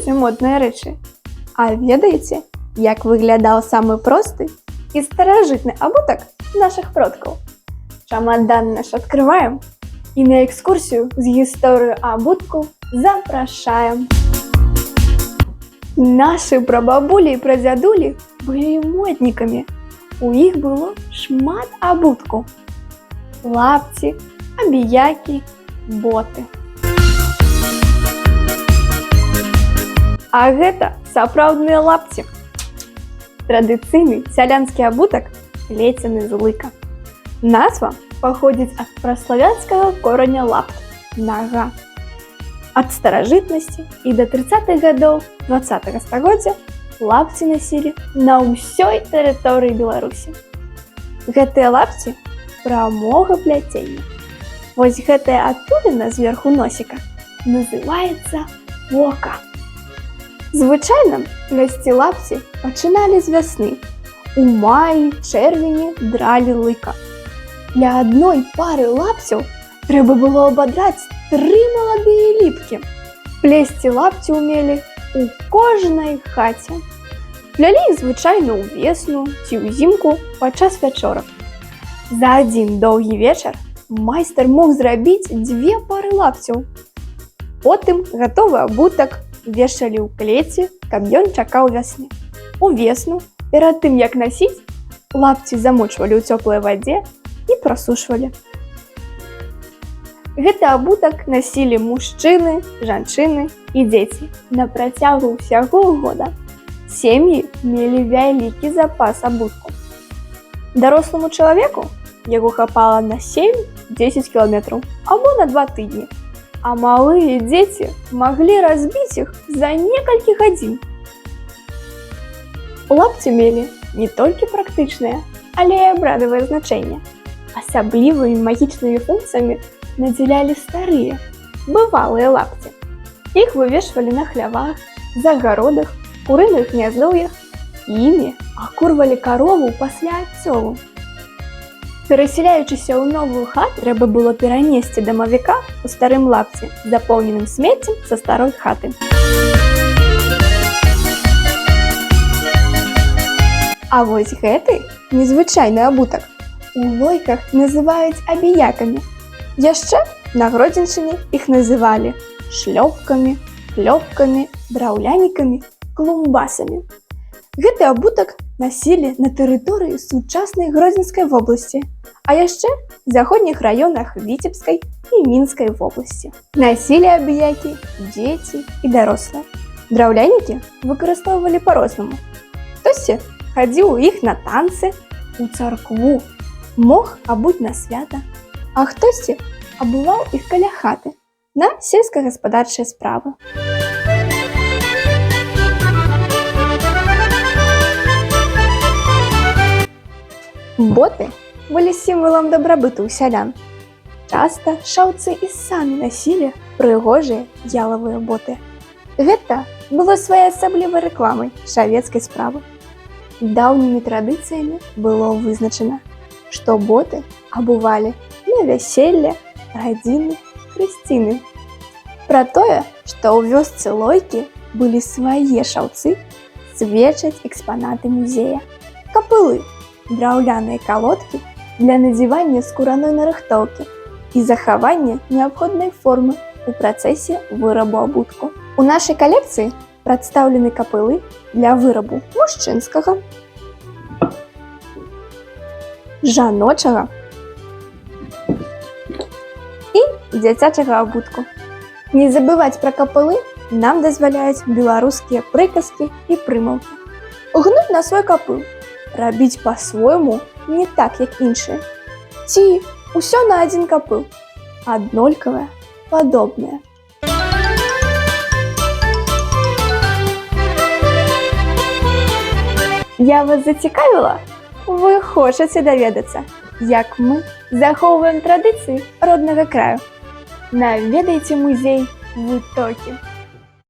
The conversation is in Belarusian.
сённяшнія модныя рэчы. А ведаеце, як выглядаў самы просты і старажытны абутак нашых продкаў? Чамадан наш адкрываем і на экскурсію з гісторыю абутку запрашаем. Нашы прабабулі і прадзядулі былі моднікамі. У іх было шмат абутку. Лапці, абіякі, боты. А гэта сапраўдныя лапці. Традыцыйны сялянскі абутак плецены з лыка. Назва паходзіць ад праславянскага кораня лапт – нага. Ад старажытнасці і да 30-х гадоў 20-го стагоддзя лапці насілі на ўсёй тэрыторыі Беларусі. Гэтыя лапці прамога пляцення. Вось гэтая адтуліна зверху носіка называецца вока. Звычайна плясці лапці пачыналі з вясны. У маі, чэрвені дралі лыка. Для адной пары лапцяў трэба было абадраць 3 маладыя ліпкі. Плесці лапці ўмелі у кожнай хаце. Плялі іх звычайна ўвесну ці ўзімку падчас вячорак. За адзін доўгі вечар майстар мог зрабіць 2 пары лапцяў. Потым гатовы абутак вешалі ў клеці, каб ён чакаў вясны. Увесну, перад тым як насіць, лапці замочвалі ў цёплай вадзе і прасушвалі. Гэты абутак насілі мужчыны, жанчыны і дзеці на працягу ўсяго года. Сем'і мелі вялікі запас абутку. Дарослому чалавеку яго хапала на 7-10 кіламетраў або на 2 тыдні, а малыя дзеці маглі разбіць іх за некалькі гадзін. Лапці мелі не толькі практычнае, але і абрадавае значэнне. Асаблівымі магічнымі функцыямі надзялялі старыя, бывалыя лапці. Іх вывешвалі на хлявах, загародах, курыных гняздоўях, і імі акурвалі карову пасля адцёву. Перасяляючыся ў новую хату, трэба было перанесці дамавіка ў старым лапці, запоўненым смеццем са старой хаты. А вось гэты незвычайны абутак у лойках называюць абіякамі. Яшчэ на Гродзеншчыне іх называлі шлёпкамі, клёпкамі, драўлянікамі, клумбасамі. Гэты абутак насілі на тэрыторыі сучаснай Гродзенскай вобласці, а яшчэ в заходніх раёнах Віцебскай і Мінскай вобласці. Насілі абіякі дзеці і дарослыя. Драўлянікі выкарыстоўвалі па-рознаму. Хтосьці хадзіў у іх на танцы, у царкву, мог абуць на свята, а хтосьці абуваў іх каля хаты на сельскагаспадарчыя справы. Боты былі сімвалам дабрабыту ў сялян. Часта шаўцы і самі насілі прыгожыя ялавыя боты. Гэта было своеасаблівай рэкламай шавецкай справы. Даўнімі традыцыямі было вызначана, што боты абувалі на вяселле, гадзіны, хрысціны. Пра тое, што ў вёсцы Лойкі былі свае шаўцы, сведчаць экспанаты музея. Капылы, драўляныя калодкі для надзевання скураной нарыхтоўкі і захавання неабходнай формы ў працэсе вырабу абутку. У нашай калекцыі прадстаўлены капылы для вырабу мужчынскага, жаночага і дзіцячага абутку. Не забываць пра капылы нам дазваляюць беларускія прыказкі і прымаўкі. Гнуць на свой капыл, рабіць па-свойму не так, як іншыя. Ці ўсё на адзін капыл, аднолькавае, падобнае. Я вас зацікавіла? Вы хочаце даведацца, як мы захоўваем традыцыі роднага краю? Наведайце музей Вытокі.